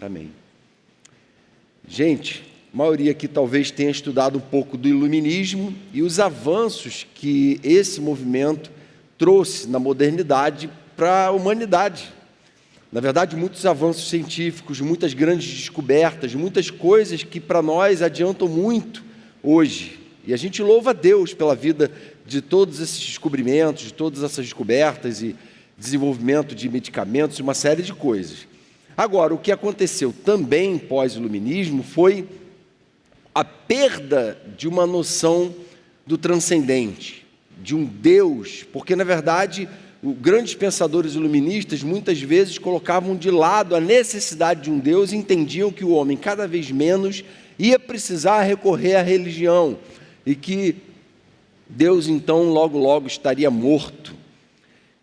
Amém. Gente, a maioria aqui talvez tenha estudado um pouco do iluminismo e os avanços que esse movimento trouxe na modernidade para a humanidade. Na verdade, muitos avanços científicos, muitas grandes descobertas, muitas coisas que para nós adiantam muito hoje. E a gente louva a Deus pela vida de todos esses descobrimentos, de todas essas descobertas e desenvolvimento de medicamentos e uma série de coisas. Agora, o que aconteceu também pós-iluminismo foi a perda de uma noção do transcendente, de um Deus, porque, na verdade, os grandes pensadores iluministas muitas vezes colocavam de lado a necessidade de um Deus e entendiam que o homem cada vez menos ia precisar recorrer à religião e que Deus, então, logo estaria morto.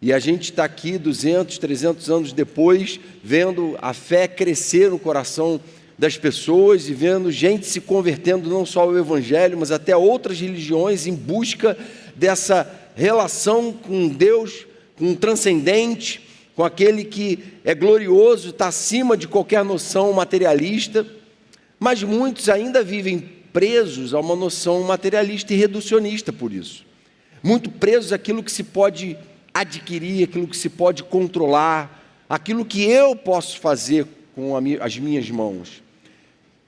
E a gente está aqui 200, 300 anos depois, vendo a fé crescer no coração das pessoas e vendo gente se convertendo não só ao Evangelho, mas até a outras religiões em busca dessa relação com Deus, com o transcendente, com aquele que é glorioso, está acima de qualquer noção materialista. Mas muitos ainda vivem presos a uma noção materialista e reducionista por isso. Muito presos àquilo que se pode adquirir, aquilo que se pode controlar, aquilo que eu posso fazer com as minhas mãos,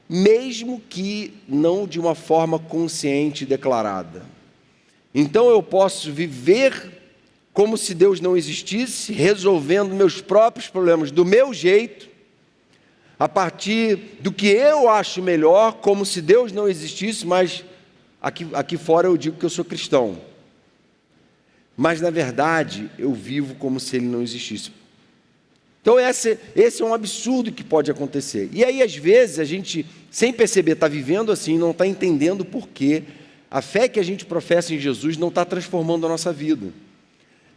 mesmo que não de uma forma consciente e declarada. Então eu posso viver como se Deus não existisse, resolvendo meus próprios problemas do meu jeito, a partir do que eu acho melhor, como se Deus não existisse, mas aqui fora eu digo que eu sou cristão. Mas, na verdade, eu vivo como se ele não existisse. Então, esse é um absurdo que pode acontecer. E aí, às vezes, a gente, sem perceber, está vivendo assim, não está entendendo por quê. A fé que a gente professa em Jesus não está transformando a nossa vida.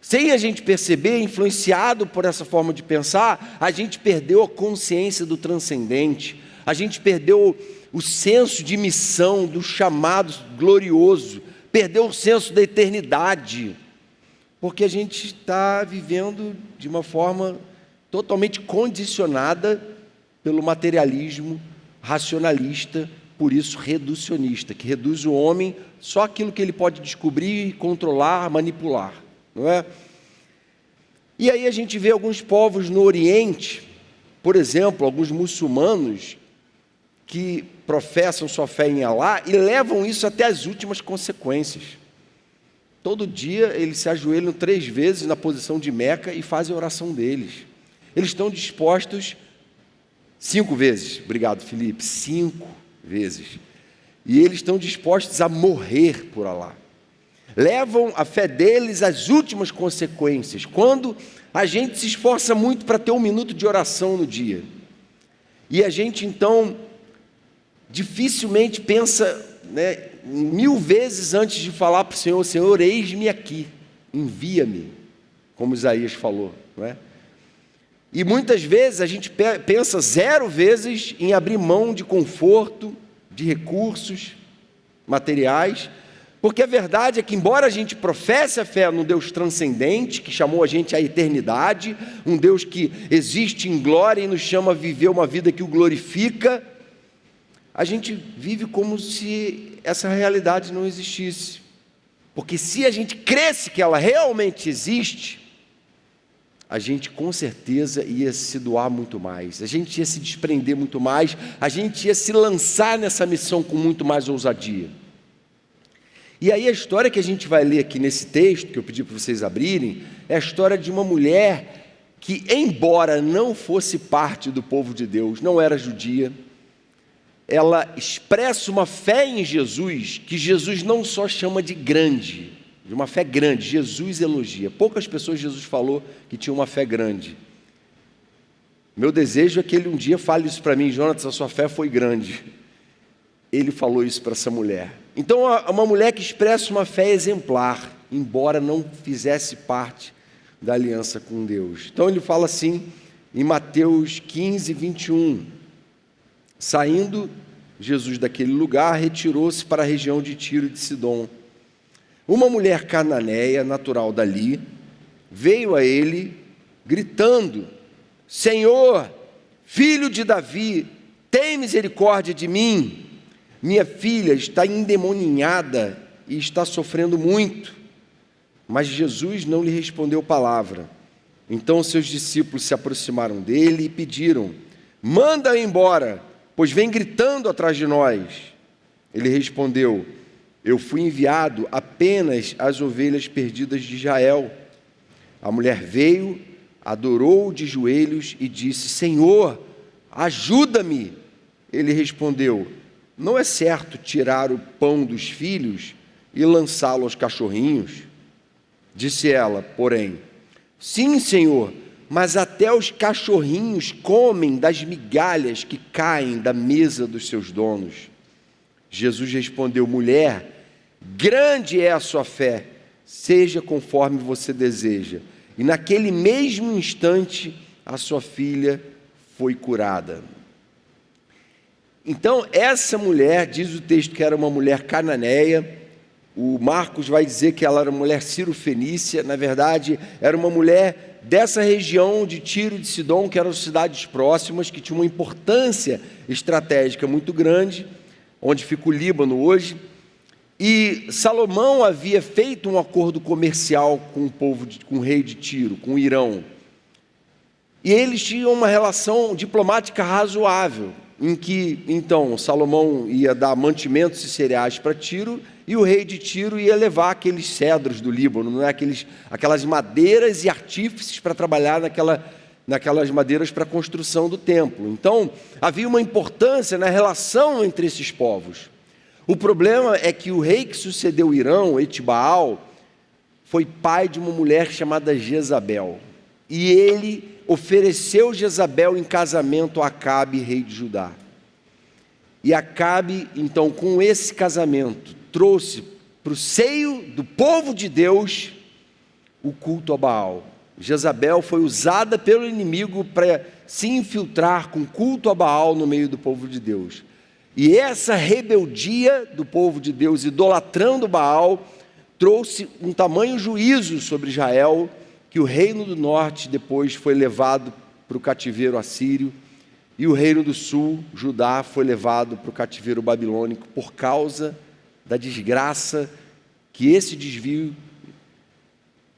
Sem a gente perceber, influenciado por essa forma de pensar, a gente perdeu a consciência do transcendente, a gente perdeu o senso de missão, do chamado glorioso, perdeu o senso da eternidade, porque a gente está vivendo de uma forma totalmente condicionada pelo materialismo racionalista, por isso reducionista, que reduz o homem só aquilo que ele pode descobrir, controlar, manipular, não é? E aí a gente vê alguns povos no Oriente, por exemplo, alguns muçulmanos que professam sua fé em Alá e levam isso até as últimas consequências. Todo dia eles se ajoelham 3 vezes na posição de Meca e fazem a oração deles. Eles estão dispostos 5 vezes, obrigado Felipe, 5 vezes. E eles estão dispostos a morrer por Alá. Levam a fé deles às últimas consequências. Quando a gente se esforça muito para ter 1 minuto de oração no dia, e a gente então dificilmente pensa, 1000 vezes antes de falar para o Senhor: Senhor, eis-me aqui, envia-me, como Isaías falou, não é? E muitas vezes a gente pensa 0 vezes em abrir mão de conforto, de recursos materiais, porque a verdade é que, embora a gente professe a fé num Deus transcendente, que chamou a gente à eternidade, um Deus que existe em glória e nos chama a viver uma vida que o glorifica, a gente vive como se essa realidade não existisse. Porque se a gente cresce que ela realmente existe, a gente com certeza ia se doar muito mais, a gente ia se desprender muito mais, a gente ia se lançar nessa missão com muito mais ousadia. E aí a história que a gente vai ler aqui nesse texto, que eu pedi para vocês abrirem, é a história de uma mulher que, embora não fosse parte do povo de Deus, não era judia, ela expressa uma fé em Jesus, que Jesus não só chama de grande, de uma fé grande, Jesus elogia. Poucas pessoas Jesus falou que tinham uma fé grande. Meu desejo é que ele um dia fale isso para mim: Jonatas, a sua fé foi grande. Ele falou isso para essa mulher. Então, uma mulher que expressa uma fé exemplar, embora não fizesse parte da aliança com Deus. Então ele fala assim, em Mateus 15, 21, saindo Jesus daquele lugar, retirou-se para a região de Tiro e de Sidom. Uma mulher cananeia, natural dali, veio a ele, gritando: Senhor, filho de Davi, tem misericórdia de mim. Minha filha está endemoninhada e está sofrendo muito. Mas Jesus não lhe respondeu palavra. Então seus discípulos se aproximaram dele e pediram: manda-a embora, pois vem gritando atrás de nós. Ele respondeu: eu fui enviado apenas às ovelhas perdidas de Israel. A mulher veio, adorou de joelhos e disse: Senhor, ajuda-me. Ele respondeu: não é certo tirar o pão dos filhos e lançá-lo aos cachorrinhos? Disse ela, porém: sim, Senhor, mas até os cachorrinhos comem das migalhas que caem da mesa dos seus donos. Jesus respondeu: mulher, grande é a sua fé, seja conforme você deseja. E naquele mesmo instante, a sua filha foi curada. Então, essa mulher, diz o texto que era uma mulher cananeia. O Marcos vai dizer que ela era uma mulher cirofenícia. Na verdade, era uma mulher dessa região de Tiro e de Sidom, que eram cidades próximas, que tinham uma importância estratégica muito grande, onde fica o Líbano hoje. E Salomão havia feito um acordo comercial com o rei de Tiro, com o Irão. E eles tinham uma relação diplomática razoável, em que, então, Salomão ia dar mantimentos e cereais para Tiro, e o rei de Tiro ia levar aqueles cedros do Líbano, não é? Aquelas madeiras e artífices para trabalhar naquelas madeiras para a construção do templo. Então, havia uma importância na relação entre esses povos. O problema é que o rei que sucedeu o Irão, Etibaal, foi pai de uma mulher chamada Jezabel. E ele ofereceu Jezabel em casamento a Acabe, rei de Judá. E Acabe, então, com esse casamento, trouxe para o seio do povo de Deus o culto a Baal. Jezabel foi usada pelo inimigo para se infiltrar com culto a Baal no meio do povo de Deus. E essa rebeldia do povo de Deus, idolatrando Baal, trouxe um tamanho juízo sobre Israel, que o reino do norte depois foi levado para o cativeiro assírio, e o reino do sul, Judá, foi levado para o cativeiro babilônico, por causa da desgraça que esse desvio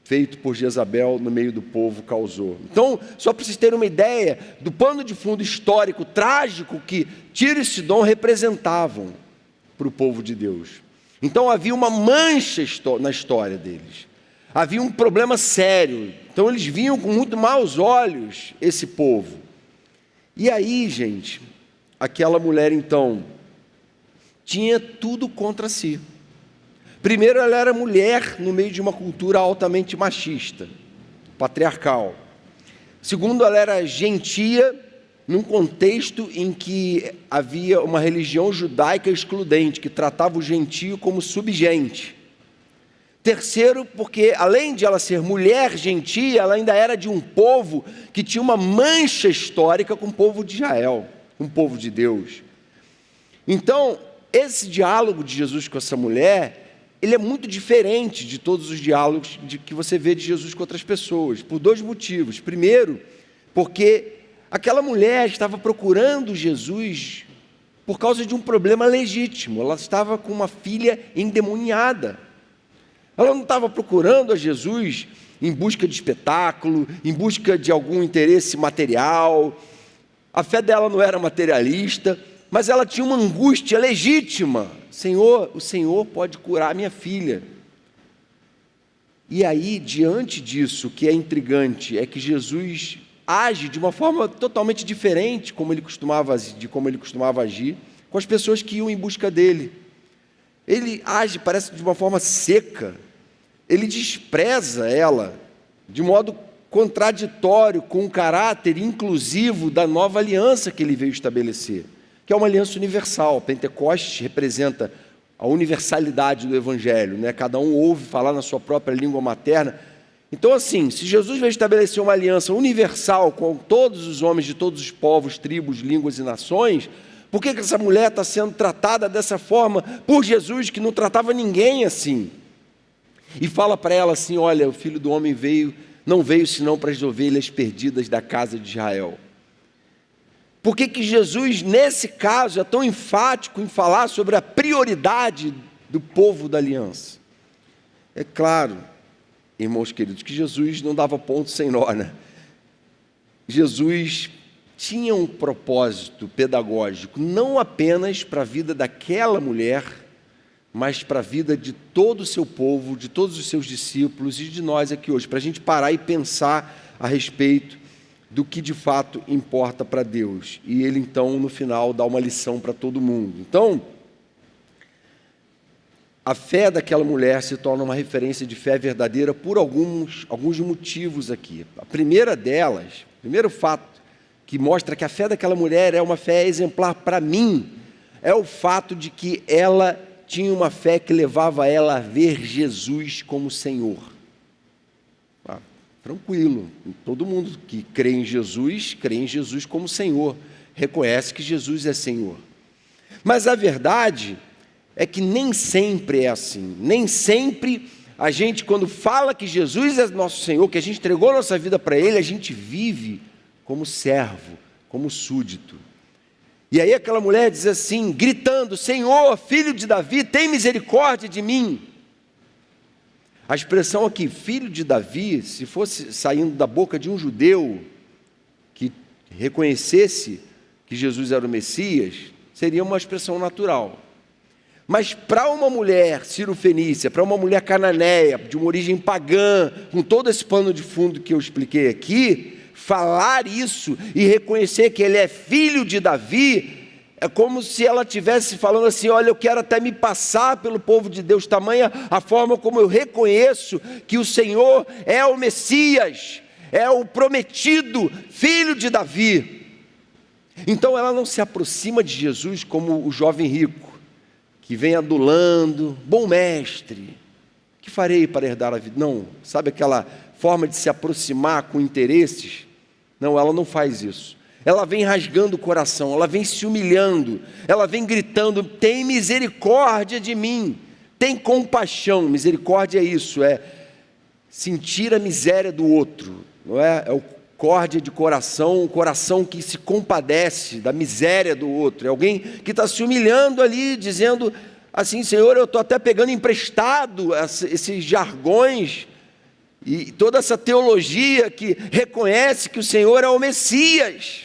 feito por Jezabel no meio do povo causou. Então, só para vocês terem uma ideia do pano de fundo histórico, trágico, que Tiro e Sidom representavam para o povo de Deus. Então, havia uma mancha na história deles. Havia um problema sério. Então, eles viam com muito maus olhos esse povo. E aí, gente, aquela mulher, então, tinha tudo contra si. Primeiro, ela era mulher no meio de uma cultura altamente machista, patriarcal. Segundo, ela era gentia num contexto em que havia uma religião judaica excludente, que tratava o gentio como subgente. Terceiro, porque além de ela ser mulher gentia, ela ainda era de um povo que tinha uma mancha histórica com o povo de Israel, com o povo de Deus. Então, esse diálogo de Jesus com essa mulher, ele é muito diferente de todos os diálogos que você vê de Jesus com outras pessoas, por dois motivos. Primeiro, porque aquela mulher estava procurando Jesus por causa de um problema legítimo. Ela estava com uma filha endemoniada. Ela não estava procurando a Jesus em busca de espetáculo, em busca de algum interesse material. A fé dela não era materialista, mas ela tinha uma angústia legítima. Senhor, o Senhor pode curar minha filha. E aí, diante disso, o que é intrigante é que Jesus age de uma forma totalmente diferente de como ele costumava agir com as pessoas que iam em busca dele. Ele age, parece, de uma forma seca. Ele despreza ela de modo contraditório com o caráter inclusivo da nova aliança que ele veio estabelecer, que é uma aliança universal. Pentecostes representa a universalidade do Evangelho, né? Cada um ouve falar na sua própria língua materna. Então, assim, se Jesus veio estabelecer uma aliança universal com todos os homens de todos os povos, tribos, línguas e nações, por que essa mulher está sendo tratada dessa forma por Jesus, que não tratava ninguém assim? E fala para ela assim: olha, o Filho do Homem não veio senão para as ovelhas perdidas da casa de Israel. Por que que Jesus, nesse caso, é tão enfático em falar sobre a prioridade do povo da aliança? É claro, irmãos queridos, que Jesus não dava ponto sem nó, né? Jesus tinha um propósito pedagógico, não apenas para a vida daquela mulher, mas para a vida de todo o seu povo, de todos os seus discípulos e de nós aqui hoje, para a gente parar e pensar a respeito do que de fato importa para Deus. E ele então, no final, dá uma lição para todo mundo. Então, a fé daquela mulher se torna uma referência de fé verdadeira por alguns motivos aqui. A primeira delas, o primeiro fato que mostra que a fé daquela mulher é uma fé exemplar para mim, é o fato de que ela tinha uma fé que levava ela a ver Jesus como Senhor. Tranquilo, todo mundo que crê em Jesus como Senhor, reconhece que Jesus é Senhor. Mas a verdade é que nem sempre é assim, nem sempre a gente, quando fala que Jesus é nosso Senhor, que a gente entregou a nossa vida para Ele, a gente vive como servo, como súdito. E aí aquela mulher diz assim, gritando, Senhor, filho de Davi, tem misericórdia de mim. A expressão aqui, filho de Davi, se fosse saindo da boca de um judeu que reconhecesse que Jesus era o Messias, seria uma expressão natural. Mas para uma mulher cirofenícia, para uma mulher cananeia, de uma origem pagã, com todo esse pano de fundo que eu expliquei aqui, falar isso e reconhecer que ele é filho de Davi, é como se ela estivesse falando assim, olha, eu quero até me passar pelo povo de Deus, tamanha a forma como eu reconheço que o Senhor é o Messias, é o prometido, filho de Davi. Então ela não se aproxima de Jesus como o jovem rico, que vem adulando, bom mestre, que farei para herdar a vida? Não, sabe aquela forma de se aproximar com interesses? Não, ela não faz isso. Ela vem rasgando o coração, ela vem se humilhando, ela vem gritando, tem misericórdia de mim, tem compaixão. Misericórdia é isso, é sentir a miséria do outro, não é? É o córdia de coração, um coração que se compadece da miséria do outro, é alguém que está se humilhando ali, dizendo assim, Senhor, eu estou até pegando emprestado esses jargões, e toda essa teologia que reconhece que o Senhor é o Messias.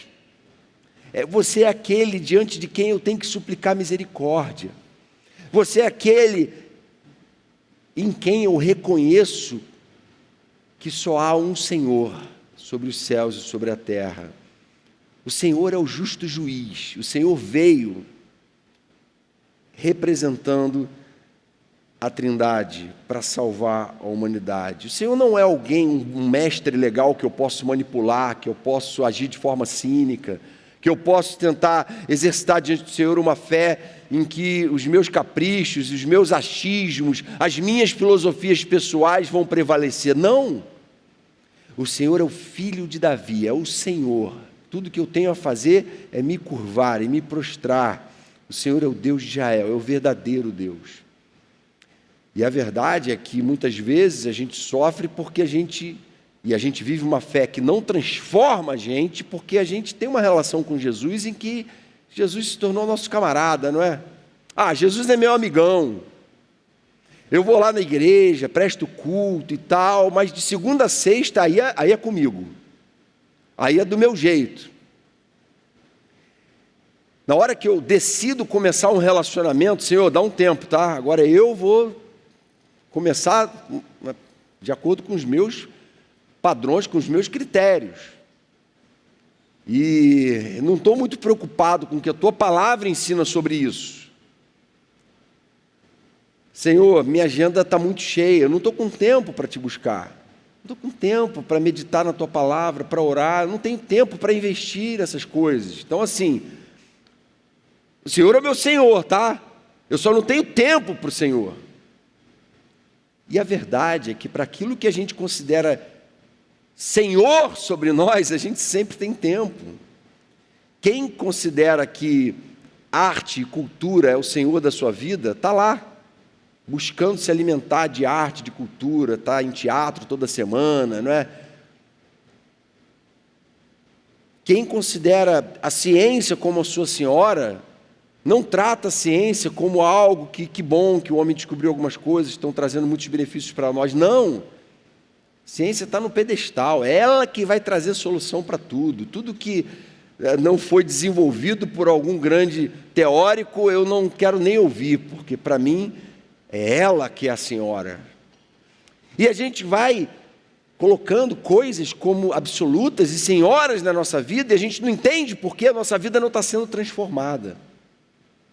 Você é aquele diante de quem eu tenho que suplicar misericórdia. Você é aquele em quem eu reconheço que só há um Senhor sobre os céus e sobre a terra. O Senhor é o justo juiz. O Senhor veio representando a Trindade para salvar a humanidade. O Senhor não é alguém, um mestre legal que eu posso manipular, que eu posso agir de forma cínica, que eu posso tentar exercitar diante do Senhor uma fé em que os meus caprichos, os meus achismos, as minhas filosofias pessoais vão prevalecer. Não! O Senhor é o filho de Davi, é o Senhor. Tudo que eu tenho a fazer é me curvar e me prostrar. O Senhor é o Deus de Israel, é o verdadeiro Deus. E a verdade é que muitas vezes a gente sofre porque a gente vive uma fé que não transforma a gente, porque a gente tem uma relação com Jesus em que Jesus se tornou nosso camarada, não é? Ah, Jesus é meu amigão. Eu vou lá na igreja, presto culto e tal, mas de segunda a sexta aí é comigo. Aí é do meu jeito. Na hora que eu decido começar um relacionamento, Senhor, dá um tempo, tá? Agora eu vou começar de acordo com os meus padrões, com os meus critérios. E não estou muito preocupado com o que a tua palavra ensina sobre isso. Senhor, minha agenda está muito cheia, eu não estou com tempo para te buscar. Não estou com tempo para meditar na tua palavra, para orar, eu não tenho tempo para investir nessas coisas. Então, assim, o Senhor é o meu Senhor, tá? Eu só não tenho tempo para o Senhor. E a verdade é que para aquilo que a gente considera Senhor sobre nós, a gente sempre tem tempo. Quem considera que arte e cultura é o Senhor da sua vida, está lá, buscando se alimentar de arte, de cultura, está em teatro toda semana, não é? Quem considera a ciência como a sua senhora, não trata a ciência como algo que bom, que o homem descobriu algumas coisas, estão trazendo muitos benefícios para nós. Não! A ciência está no pedestal, é ela que vai trazer solução para tudo. Tudo que não foi desenvolvido por algum grande teórico, eu não quero nem ouvir, porque para mim é ela que é a senhora. E a gente vai colocando coisas como absolutas e senhoras na nossa vida, e a gente não entende porque a nossa vida não está sendo transformada.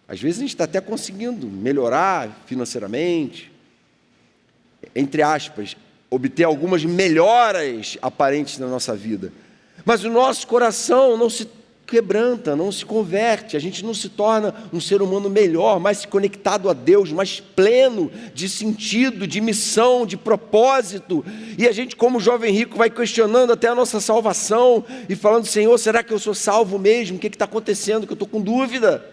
Às vezes a gente está até conseguindo melhorar financeiramente, entre aspas, obter algumas melhoras aparentes na nossa vida. Mas o nosso coração não se quebranta, não se converte, a gente não se torna um ser humano melhor, mais conectado a Deus, mais pleno de sentido, de missão, de propósito. E a gente, como jovem rico, vai questionando até a nossa salvação e falando: Senhor, será que eu sou salvo mesmo? O que está acontecendo? Que eu estou com dúvida.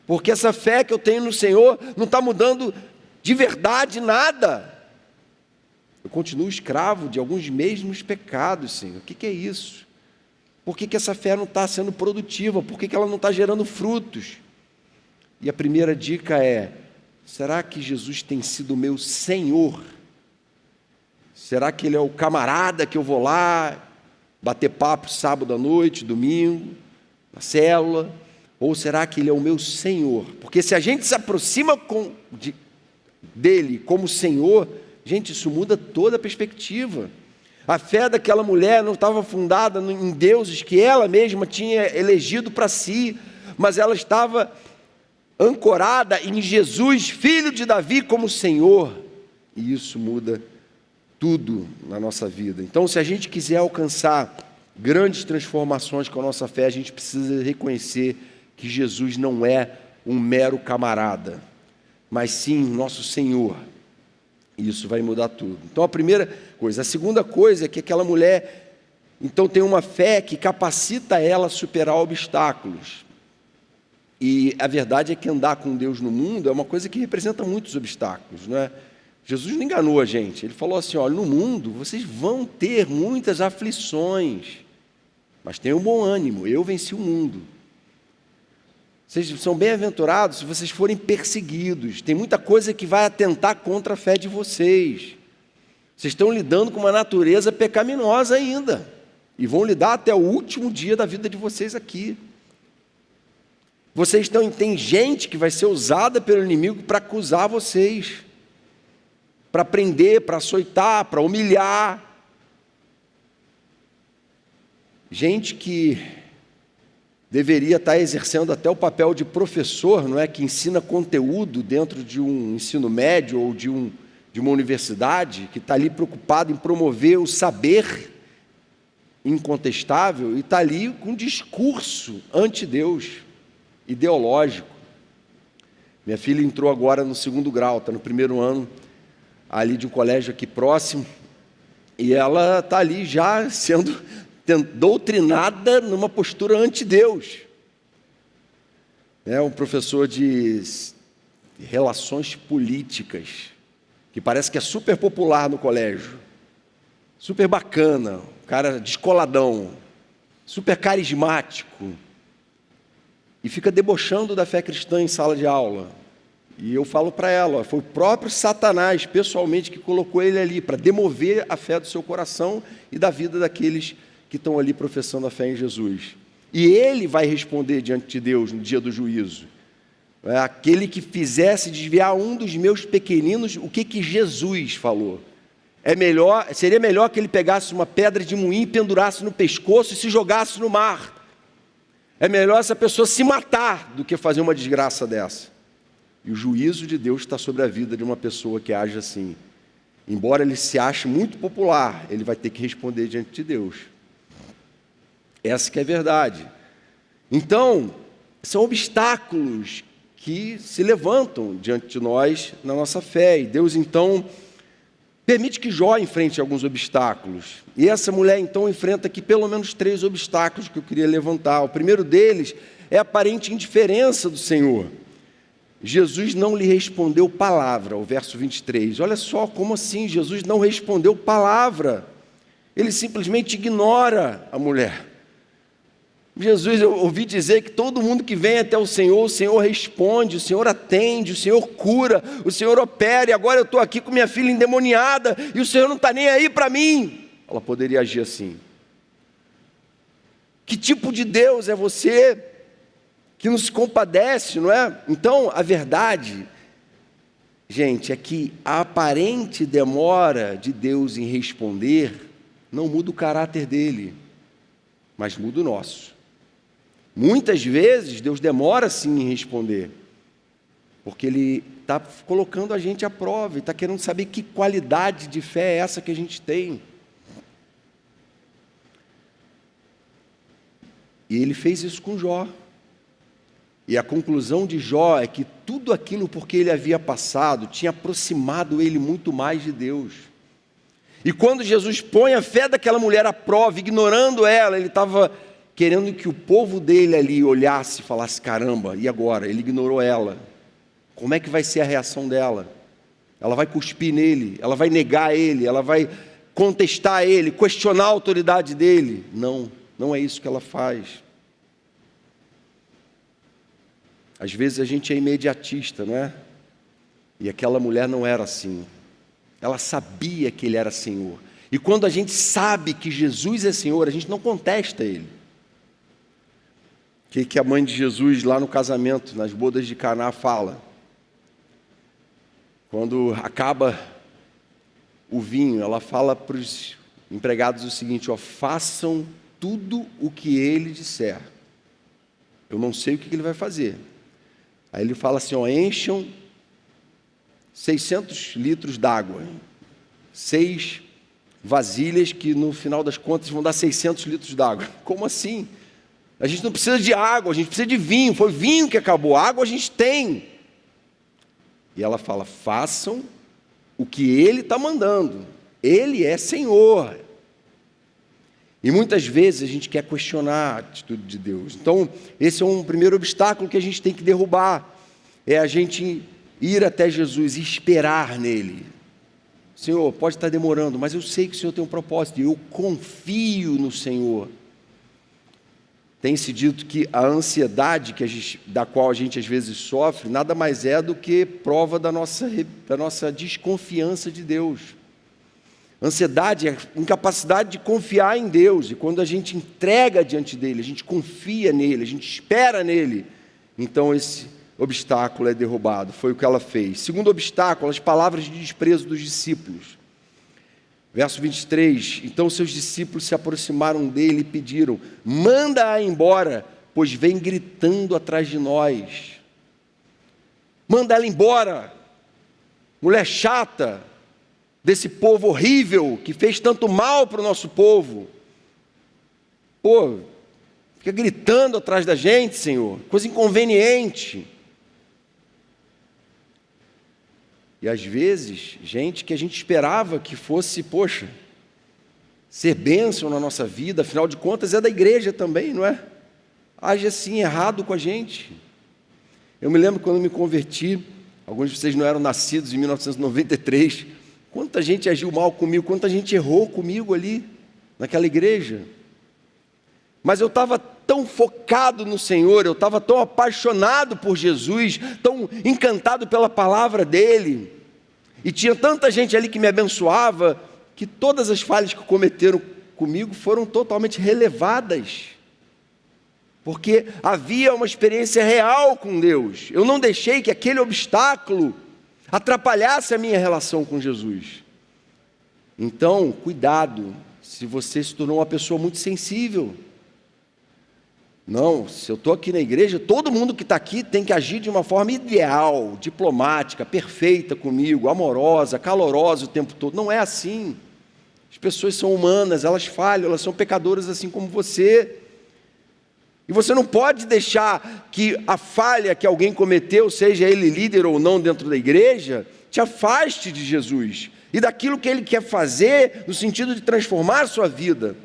Porque essa fé que eu tenho no Senhor não está mudando de verdade nada. Eu continuo escravo de alguns mesmos pecados, Senhor. O que é isso? Por que essa fé não está sendo produtiva? Por que ela não está gerando frutos? E a primeira dica é: será que Jesus tem sido meu Senhor? Será que Ele é o camarada que eu vou lá bater papo sábado à noite, domingo, na célula? Ou será que Ele é o meu Senhor? Porque se a gente se aproxima dEle como Senhor, gente, isso muda toda a perspectiva. A fé daquela mulher não estava fundada em deuses que ela mesma tinha elegido para si, mas ela estava ancorada em Jesus, filho de Davi, como Senhor. E isso muda tudo na nossa vida. Então, se a gente quiser alcançar grandes transformações com a nossa fé, a gente precisa reconhecer que Jesus não é um mero camarada, mas sim nosso Senhor. E isso vai mudar tudo. Então, a primeira coisa. A segunda coisa é que aquela mulher, então, tem uma fé que capacita ela a superar obstáculos. E a verdade é que andar com Deus no mundo é uma coisa que representa muitos obstáculos, não é? Jesus não enganou a gente. Ele falou assim: olha, no mundo vocês vão ter muitas aflições, mas tenham bom ânimo, eu venci o mundo. Vocês são bem-aventurados se vocês forem perseguidos. Tem muita coisa que vai atentar contra a fé de vocês. Vocês estão lidando com uma natureza pecaminosa ainda. E vão lidar até o último dia da vida de vocês aqui. Tem gente que vai ser usada pelo inimigo para acusar vocês, para prender, para açoitar, para humilhar. Gente que deveria estar exercendo até o papel de professor, não é? Que ensina conteúdo dentro de um ensino médio ou de uma universidade, que está ali preocupado em promover o saber incontestável e está ali com um discurso anti-Deus, ideológico. Minha filha entrou agora no 2º grau, está no 1º ano, ali de um colégio aqui próximo, e ela está ali já sendo doutrinada numa postura anti-Deus. É um professor de relações políticas, que parece que é super popular no colégio, super bacana, um cara descoladão, super carismático, e fica debochando da fé cristã em sala de aula. E eu falo para ela: foi o próprio Satanás, pessoalmente, que colocou ele ali, para demover a fé do seu coração e da vida daqueles que estão ali professando a fé em Jesus. E ele vai responder diante de Deus no dia do juízo. Aquele que fizesse desviar um dos meus pequeninos, o que Jesus falou? Seria melhor que ele pegasse uma pedra de moinho e pendurasse no pescoço e se jogasse no mar. É melhor essa pessoa se matar do que fazer uma desgraça dessa. E o juízo de Deus está sobre a vida de uma pessoa que age assim. Embora ele se ache muito popular, ele vai ter que responder diante de Deus. Essa que é a verdade. Então, são obstáculos que se levantam diante de nós na nossa fé. E Deus, então, permite que Jó enfrente alguns obstáculos. E essa mulher, então, enfrenta aqui pelo menos 3 obstáculos que eu queria levantar. O primeiro deles é a aparente indiferença do Senhor. Jesus não lhe respondeu palavra, o verso 23. Olha só, como assim? Jesus não respondeu palavra. Ele simplesmente ignora a mulher. Jesus, eu ouvi dizer que todo mundo que vem até o Senhor responde, o Senhor atende, o Senhor cura, o Senhor opera, e agora eu estou aqui com minha filha endemoniada, e o Senhor não está nem aí para mim. Ela poderia agir assim. Que tipo de Deus é você que nos compadece, não é? Então, a verdade, gente, é que a aparente demora de Deus em responder não muda o caráter dele, mas muda o nosso. Muitas vezes Deus demora sim em responder, porque Ele está colocando a gente à prova, e está querendo saber que qualidade de fé é essa que a gente tem. E Ele fez isso com Jó. E a conclusão de Jó é que tudo aquilo por que ele havia passado tinha aproximado ele muito mais de Deus. E quando Jesus põe a fé daquela mulher à prova, ignorando ela, ele estava querendo que o povo dele ali olhasse e falasse: caramba, e agora? Ele ignorou ela. Como é que vai ser a reação dela? Ela vai cuspir nele, ela vai negar ele, ela vai contestar ele, questionar a autoridade dele. Não, não é isso que ela faz. Às vezes a gente é imediatista, não é? E aquela mulher não era assim. Ela sabia que ele era Senhor. E quando a gente sabe que Jesus é Senhor, a gente não contesta ele. O que a mãe de Jesus lá no casamento, nas bodas de Caná, fala? Quando acaba o vinho, ela fala para os empregados o seguinte: ó, façam tudo o que ele disser. Eu não sei o que ele vai fazer. Aí ele fala assim, ó, encham 600 litros d'água, 6 vasilhas que no final das contas vão dar 600 litros d'água. Como assim? A gente não precisa de água, a gente precisa de vinho, foi vinho que acabou, água a gente tem. E ela fala, façam o que ele está mandando, ele é Senhor. E muitas vezes a gente quer questionar a atitude de Deus. Então, esse é um primeiro obstáculo que a gente tem que derrubar. É a gente ir até Jesus e esperar nele. Senhor, pode estar demorando, mas eu sei que o Senhor tem um propósito. E eu confio no Senhor. Tem-se dito que a ansiedade da qual a gente às vezes sofre, nada mais é do que prova da nossa desconfiança de Deus. Ansiedade é a incapacidade de confiar em Deus, e quando a gente entrega diante dele, a gente confia nele, a gente espera nele, então esse obstáculo é derrubado. Foi o que ela fez. Segundo obstáculo, as palavras de desprezo dos discípulos. Verso 23, então seus discípulos se aproximaram dele e pediram, manda-a embora, pois vem gritando atrás de nós. Manda ela embora, mulher chata, desse povo horrível, que fez tanto mal para o nosso povo. Pô, fica gritando atrás da gente, Senhor, coisa inconveniente. E às vezes, gente que a gente esperava que fosse, poxa, ser bênção na nossa vida, afinal de contas é da igreja também, não é? Age assim errado com a gente. Eu me lembro quando me converti, alguns de vocês não eram nascidos em 1993, quanta gente agiu mal comigo, quanta gente errou comigo ali, naquela igreja. Mas eu estava tão focado no Senhor, eu estava tão apaixonado por Jesus, tão encantado pela palavra dele, e tinha tanta gente ali que me abençoava, que todas as falhas que cometeram comigo foram totalmente relevadas, porque havia uma experiência real com Deus. Eu não deixei que aquele obstáculo atrapalhasse a minha relação com Jesus. Então, cuidado, se você se tornou uma pessoa muito sensível. Não, se eu estou aqui na igreja, todo mundo que está aqui tem que agir de uma forma ideal, diplomática, perfeita comigo, amorosa, calorosa o tempo todo. Não é assim. As pessoas são humanas, elas falham, elas são pecadoras assim como você. E você não pode deixar que a falha que alguém cometeu, seja ele líder ou não dentro da igreja, te afaste de Jesus e daquilo que ele quer fazer no sentido de transformar a sua vida.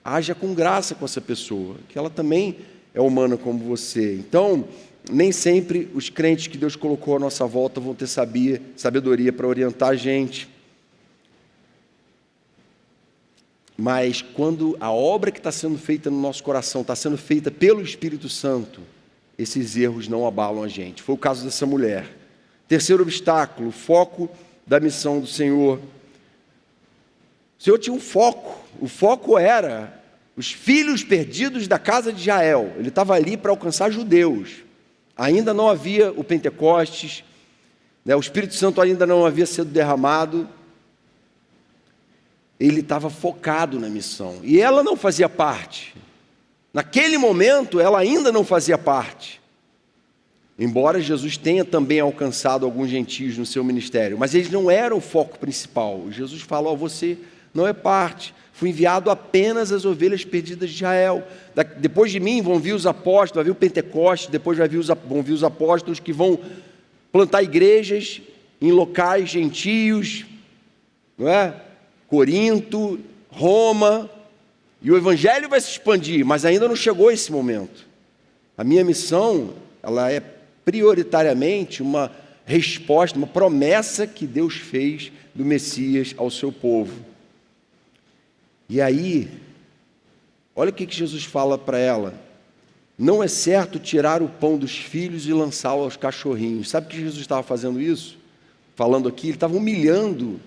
Haja com graça com essa pessoa, que ela também é humana como você. Então, nem sempre os crentes que Deus colocou à nossa volta vão ter sabedoria para orientar a gente. Mas quando a obra que está sendo feita no nosso coração está sendo feita pelo Espírito Santo, esses erros não abalam a gente. Foi o caso dessa mulher. Terceiro obstáculo, o foco da missão do Senhor. O Senhor tinha um foco. O foco era os filhos perdidos da casa de Israel. Ele estava ali para alcançar judeus. Ainda não havia o Pentecostes, o Espírito Santo ainda não havia sido derramado. Ele estava focado na missão. E ela não fazia parte. Naquele momento, ela ainda não fazia parte. Embora Jesus tenha também alcançado alguns gentios no seu ministério. Mas eles não eram o foco principal. Jesus falou, você não é parte. Fui enviado apenas às ovelhas perdidas de Israel. Depois de mim vão vir os apóstolos, vai vir o Pentecostes, depois vão vir os apóstolos que vão plantar igrejas em locais gentios, não é? Corinto, Roma, e o evangelho vai se expandir, mas ainda não chegou esse momento. A minha missão, ela é prioritariamente uma resposta, uma promessa que Deus fez do Messias ao seu povo. E aí, olha o que Jesus fala para ela: não é certo tirar o pão dos filhos e lançá-lo aos cachorrinhos. Sabe que Jesus estava fazendo isso? Falando aqui, ele estava humilhando,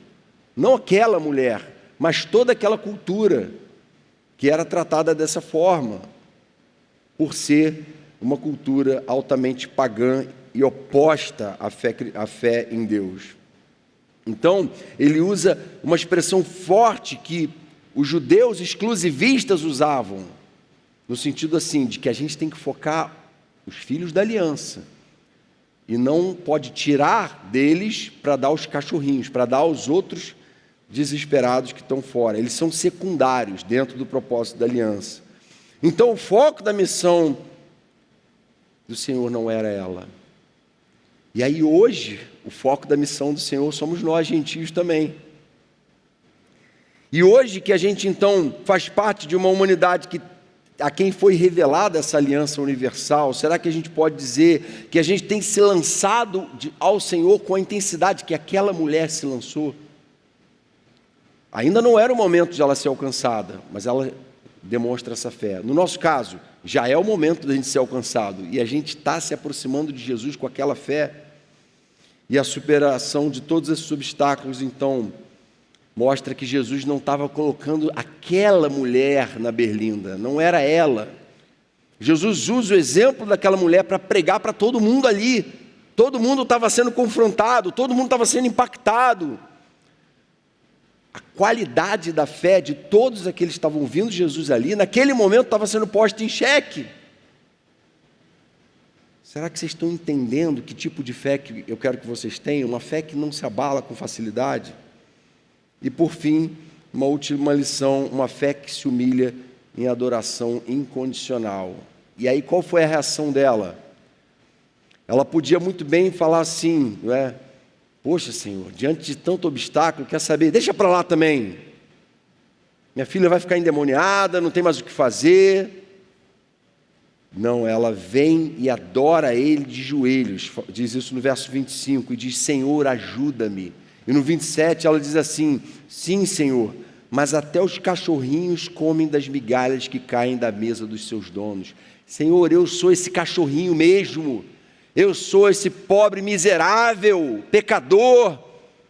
não aquela mulher, mas toda aquela cultura que era tratada dessa forma, por ser uma cultura altamente pagã e oposta à fé em Deus. Então, ele usa uma expressão forte que os judeus exclusivistas usavam, no sentido assim, de que a gente tem que focar os filhos da aliança, e não pode tirar deles para dar aos cachorrinhos, para dar aos outros desesperados que estão fora. Eles são secundários dentro do propósito da aliança. Então o foco da missão do Senhor não era ela. E aí hoje, o foco da missão do Senhor somos nós, gentios também. E hoje que a gente então faz parte de uma humanidade a quem foi revelada essa aliança universal, será que a gente pode dizer que a gente tem se lançado ao Senhor com a intensidade que aquela mulher se lançou? Ainda não era o momento de ela ser alcançada, mas ela demonstra essa fé. No nosso caso, já é o momento da gente ser alcançado, e a gente está se aproximando de Jesus com aquela fé, e a superação de todos esses obstáculos, então, mostra que Jesus não estava colocando aquela mulher na berlinda, não era ela. Jesus usa o exemplo daquela mulher para pregar para todo mundo ali. Todo mundo estava sendo confrontado, todo mundo estava sendo impactado. A qualidade da fé de todos aqueles que estavam ouvindo Jesus ali, naquele momento estava sendo posta em xeque. Será que vocês estão entendendo que tipo de fé que eu quero que vocês tenham? Uma fé que não se abala com facilidade? E por fim, uma última lição, uma fé que se humilha em adoração incondicional. E aí qual foi a reação dela? Ela podia muito bem falar assim, não é? Poxa, Senhor, diante de tanto obstáculo, quer saber? Deixa para lá também. Minha filha vai ficar endemoniada, não tem mais o que fazer. Não, ela vem e adora Ele de joelhos. Diz isso no verso 25, e diz, Senhor, ajuda-me. E no 27 ela diz assim, sim, Senhor, mas até os cachorrinhos comem das migalhas que caem da mesa dos seus donos. Senhor, eu sou esse cachorrinho mesmo. Eu sou esse pobre miserável, pecador,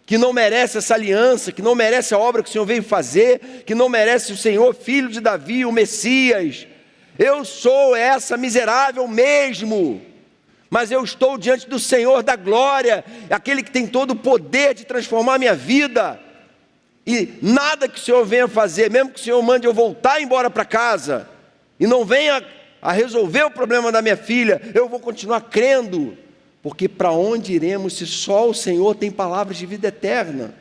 que não merece essa aliança, que não merece a obra que o Senhor veio fazer, que não merece o Senhor, filho de Davi, o Messias. Eu sou essa miserável mesmo, mas eu estou diante do Senhor da glória, aquele que tem todo o poder de transformar a minha vida, e nada que o Senhor venha fazer, mesmo que o Senhor mande eu voltar embora para casa, e não venha a resolver o problema da minha filha, eu vou continuar crendo, porque para onde iremos se só o Senhor tem palavras de vida eterna?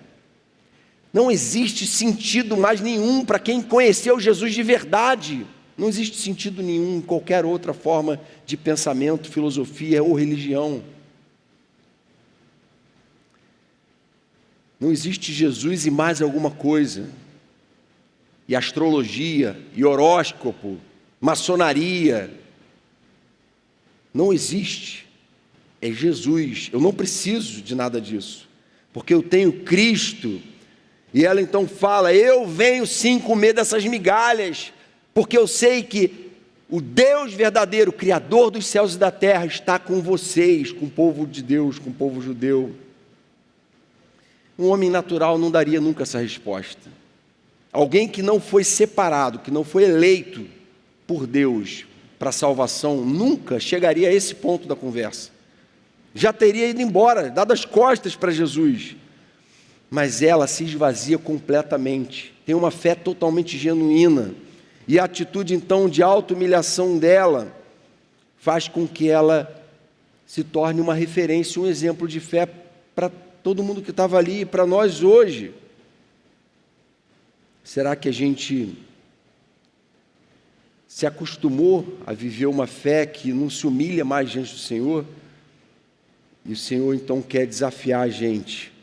Não existe sentido mais nenhum para quem conheceu Jesus de verdade. Não existe sentido nenhum em qualquer outra forma de pensamento, filosofia ou religião. Não existe Jesus e mais alguma coisa. E astrologia, e horóscopo, maçonaria. Não existe. É Jesus. Eu não preciso de nada disso. Porque eu tenho Cristo. E ela então fala: eu venho sim comer dessas migalhas, porque eu sei que o Deus verdadeiro, Criador dos céus e da terra, está com vocês, com o povo de Deus, com o povo judeu. Um homem natural não daria nunca essa resposta. Alguém que não foi separado, que não foi eleito por Deus para a salvação, nunca chegaria a esse ponto da conversa. Já teria ido embora, dado as costas para Jesus. Mas ela se esvazia completamente, tem uma fé totalmente genuína. E a atitude então de auto-humilhação dela faz com que ela se torne uma referência, um exemplo de fé para todo mundo que estava ali e para nós hoje. Será que a gente se acostumou a viver uma fé que não se humilha mais diante do Senhor? E o Senhor então quer desafiar a gente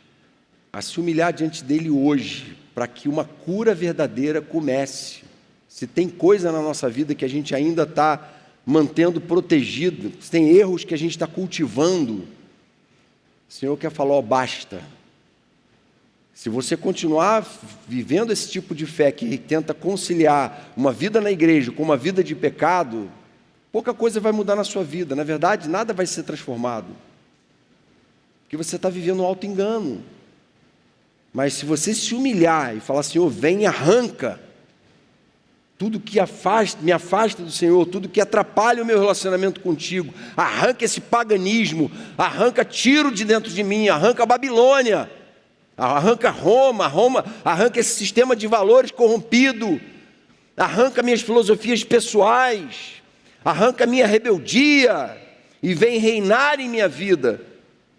a se humilhar diante dele hoje, para que uma cura verdadeira comece. Se tem coisa na nossa vida que a gente ainda está mantendo protegido, se tem erros que a gente está cultivando, o Senhor quer falar: ó, basta. Se você continuar vivendo esse tipo de fé que tenta conciliar uma vida na igreja com uma vida de pecado, pouca coisa vai mudar na sua vida. Na verdade, nada vai ser transformado, porque você está vivendo um auto-engano. Mas se você se humilhar e falar: Senhor, vem e arranca tudo que me afasta do Senhor, tudo que atrapalha o meu relacionamento contigo, arranca esse paganismo, arranca, tiro de dentro de mim, arranca a Babilônia, arranca Roma, arranca esse sistema de valores corrompido, arranca minhas filosofias pessoais, arranca minha rebeldia e vem reinar em minha vida,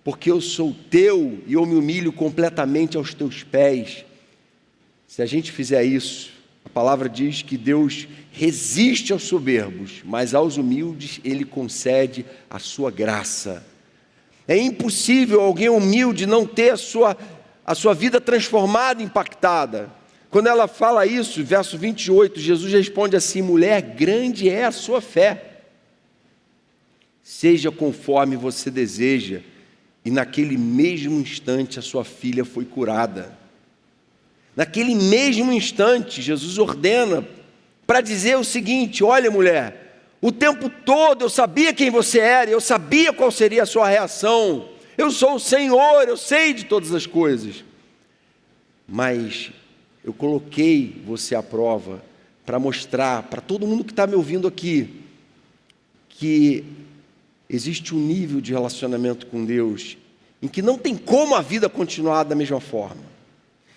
porque eu sou teu e eu me humilho completamente aos teus pés. Se a gente fizer isso, a palavra diz que Deus resiste aos soberbos, mas aos humildes Ele concede a sua graça. É impossível alguém humilde não ter a sua vida transformada, impactada. Quando ela fala isso, verso 28, Jesus responde assim: mulher, grande é a sua fé. Seja conforme você deseja. E naquele mesmo instante a sua filha foi curada. Naquele mesmo instante, Jesus ordena para dizer o seguinte: olha, mulher, o tempo todo eu sabia quem você era, eu sabia qual seria a sua reação. Eu sou o Senhor, eu sei de todas as coisas. Mas eu coloquei você à prova para mostrar para todo mundo que está me ouvindo aqui que existe um nível de relacionamento com Deus em que não tem como a vida continuar da mesma forma,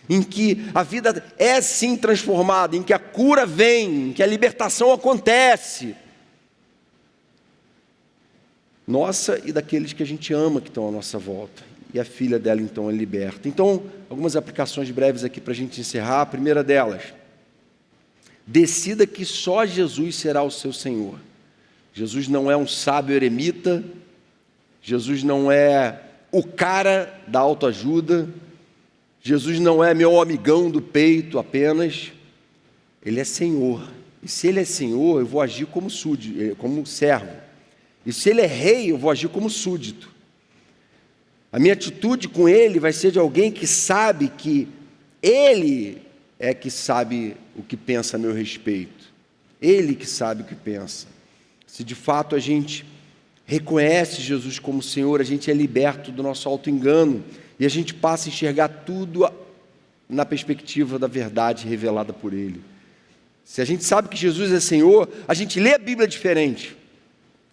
em que a vida é sim transformada, em que a cura vem, em que a libertação acontece, nossa e daqueles que a gente ama, que estão à nossa volta, e a filha dela então é liberta. Então, algumas aplicações breves aqui para a gente encerrar. A primeira delas: decida que só Jesus será o seu Senhor. Jesus não é um sábio eremita, Jesus não é o cara da autoajuda, Jesus não é meu amigão do peito apenas. Ele é Senhor. E se Ele é Senhor, eu vou agir como servo. E se Ele é rei, eu vou agir como súdito. A minha atitude com Ele vai ser de alguém que sabe que Ele é que sabe o que pensa a meu respeito. Ele que sabe o que pensa. Se de fato a gente reconhece Jesus como Senhor, a gente é liberto do nosso auto-engano e a gente passa a enxergar tudo na perspectiva da verdade revelada por Ele. Se a gente sabe que Jesus é Senhor, a gente lê a Bíblia diferente,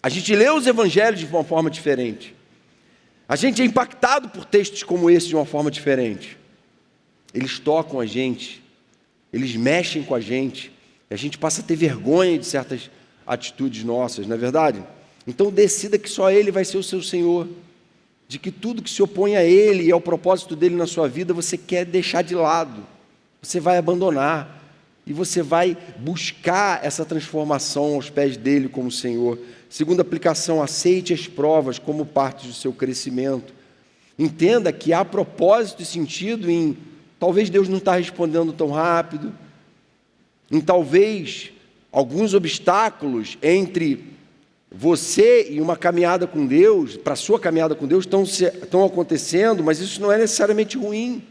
a gente lê os Evangelhos de uma forma diferente, a gente é impactado por textos como esse de uma forma diferente. Eles tocam a gente, eles mexem com a gente, e a gente passa a ter vergonha de certas atitudes nossas, não é verdade? Então decida que só Ele vai ser o seu Senhor, de que tudo que se opõe a Ele e ao propósito dEle na sua vida, você quer deixar de lado, você vai abandonar, e você vai buscar essa transformação aos pés dEle como Senhor. Segunda aplicação: aceite as provas como parte do seu crescimento. Entenda que há propósito e sentido em talvez Deus não está respondendo tão rápido, em talvez alguns obstáculos entre você e uma caminhada com Deus, para a sua caminhada com Deus, estão acontecendo, mas isso não é necessariamente ruim.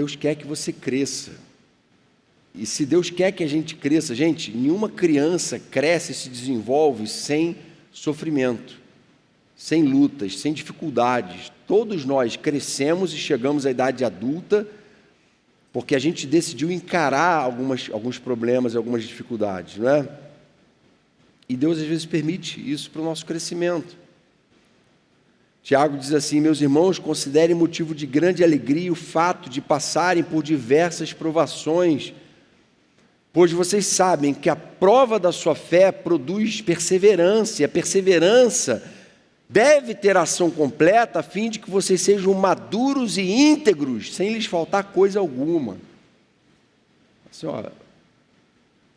Deus quer que você cresça. E se Deus quer que a gente cresça, gente, nenhuma criança cresce e se desenvolve sem sofrimento, sem lutas, sem dificuldades. Todos nós crescemos e chegamos à idade adulta porque a gente decidiu encarar alguns problemas e algumas dificuldades, não é? E Deus às vezes permite isso para o nosso crescimento. Tiago diz assim: meus irmãos, considerem motivo de grande alegria o fato de passarem por diversas provações, pois vocês sabem que a prova da sua fé produz perseverança, e a perseverança deve ter ação completa, a fim de que vocês sejam maduros e íntegros, sem lhes faltar coisa alguma. Assim, olha,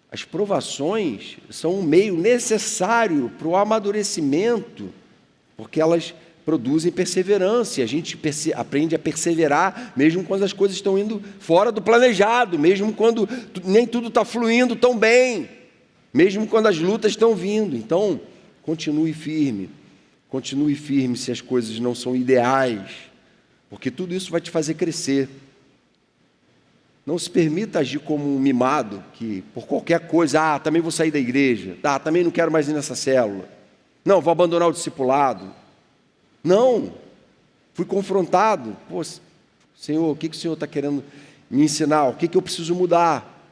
as provações são um meio necessário para o amadurecimento, porque elas produzem perseverança, e a gente aprende a perseverar, mesmo quando as coisas estão indo fora do planejado, mesmo quando nem tudo está fluindo tão bem, mesmo quando as lutas estão vindo. Então, continue firme se as coisas não são ideais, porque tudo isso vai te fazer crescer. Não se permita agir como um mimado, que por qualquer coisa, também vou sair da igreja, também não quero mais ir nessa célula, não, vou abandonar o discipulado. Não, fui confrontado. Senhor, o que o Senhor está querendo me ensinar? O que eu preciso mudar?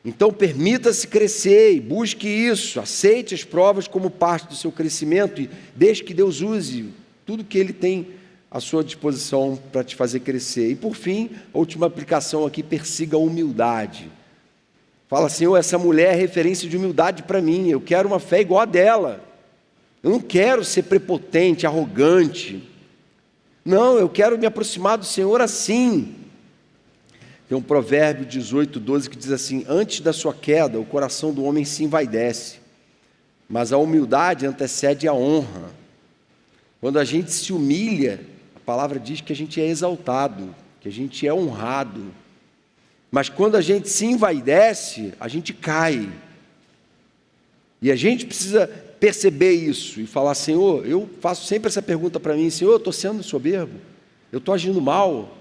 Então, permita-se crescer e busque isso. Aceite as provas como parte do seu crescimento e deixe que Deus use tudo que Ele tem à sua disposição para te fazer crescer. E, por fim, a última aplicação aqui: persiga a humildade. Fala, Senhor, essa mulher é referência de humildade para mim. Eu quero uma fé igual a dela. Eu não quero ser prepotente, arrogante. Não, eu quero me aproximar do Senhor assim. Tem um provérbio 18:12 que diz assim: antes da sua queda, o coração do homem se envaidece, mas a humildade antecede a honra. Quando a gente se humilha, a palavra diz que a gente é exaltado, que a gente é honrado. Mas quando a gente se envaidece, a gente cai. E a gente precisa perceber isso e falar: Senhor, eu faço sempre essa pergunta para mim: Senhor, eu estou sendo soberbo? Eu estou agindo mal?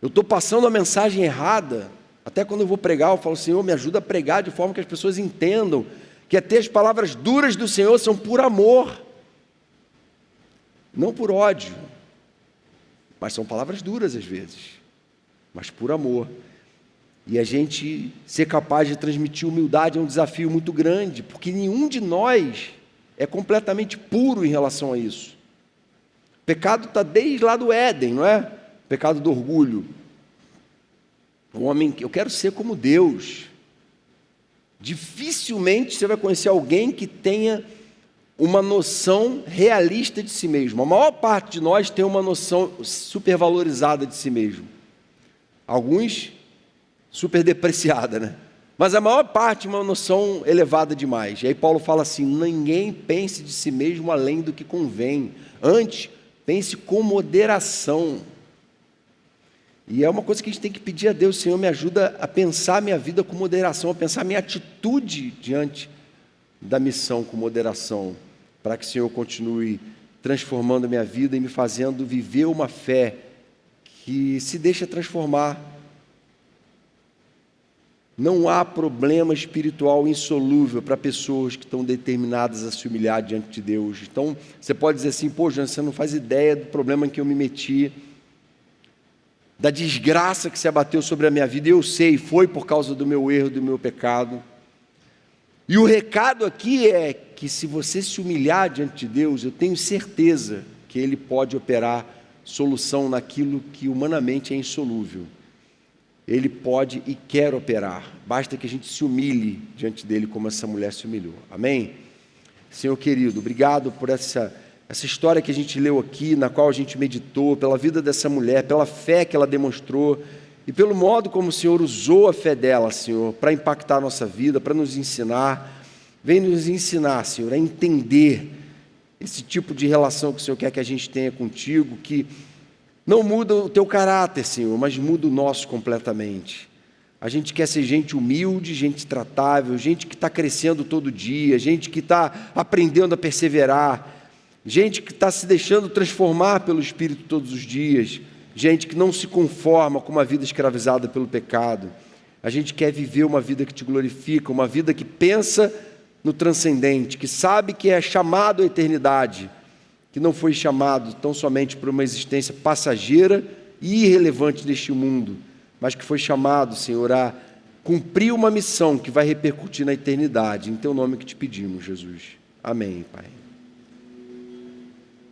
Eu estou passando a mensagem errada? Até quando eu vou pregar, eu falo: Senhor, me ajuda a pregar de forma que as pessoas entendam que até as palavras duras do Senhor são por amor, não por ódio. Mas são palavras duras às vezes, mas por amor. E a gente ser capaz de transmitir humildade é um desafio muito grande, porque nenhum de nós é completamente puro em relação a isso. O pecado está desde lá do Éden, não é? O pecado do orgulho. O homem, eu quero ser como Deus. Dificilmente você vai conhecer alguém que tenha uma noção realista de si mesmo. A maior parte de nós tem uma noção supervalorizada de si mesmo. Alguns super depreciada, né? Mas a maior parte uma noção elevada demais. E aí Paulo fala assim: ninguém pense de si mesmo além do que convém. Antes, pense com moderação. E é uma coisa que a gente tem que pedir a Deus: Senhor, me ajuda a pensar a minha vida com moderação, a pensar a minha atitude diante da missão com moderação, para que o Senhor continue transformando a minha vida e me fazendo viver uma fé que se deixa transformar. Não há problema espiritual insolúvel para pessoas que estão determinadas a se humilhar diante de Deus. Então, você pode dizer assim: pô, Jean, você não faz ideia do problema em que eu me meti, da desgraça que se abateu sobre a minha vida. Eu sei, foi por causa do meu erro, do meu pecado. E o recado aqui é que se você se humilhar diante de Deus, eu tenho certeza que Ele pode operar solução naquilo que humanamente é insolúvel. Ele pode e quer operar, basta que a gente se humilhe diante dele como essa mulher se humilhou. Amém? Senhor querido, obrigado por essa história que a gente leu aqui, na qual a gente meditou, pela vida dessa mulher, pela fé que ela demonstrou e pelo modo como o Senhor usou a fé dela, Senhor, para impactar a nossa vida, para nos ensinar. Vem nos ensinar, Senhor, a entender esse tipo de relação que o Senhor quer que a gente tenha contigo, que não muda o teu caráter, Senhor, mas muda o nosso completamente. A gente quer ser gente humilde, gente tratável, gente que está crescendo todo dia, gente que está aprendendo a perseverar, gente que está se deixando transformar pelo Espírito todos os dias, gente que não se conforma com uma vida escravizada pelo pecado. A gente quer viver uma vida que te glorifica, uma vida que pensa no transcendente, que sabe que é chamado à eternidade, que não foi chamado tão somente por uma existência passageira e irrelevante neste mundo, mas que foi chamado, Senhor, a cumprir uma missão que vai repercutir na eternidade. Em teu nome que te pedimos, Jesus. Amém, Pai.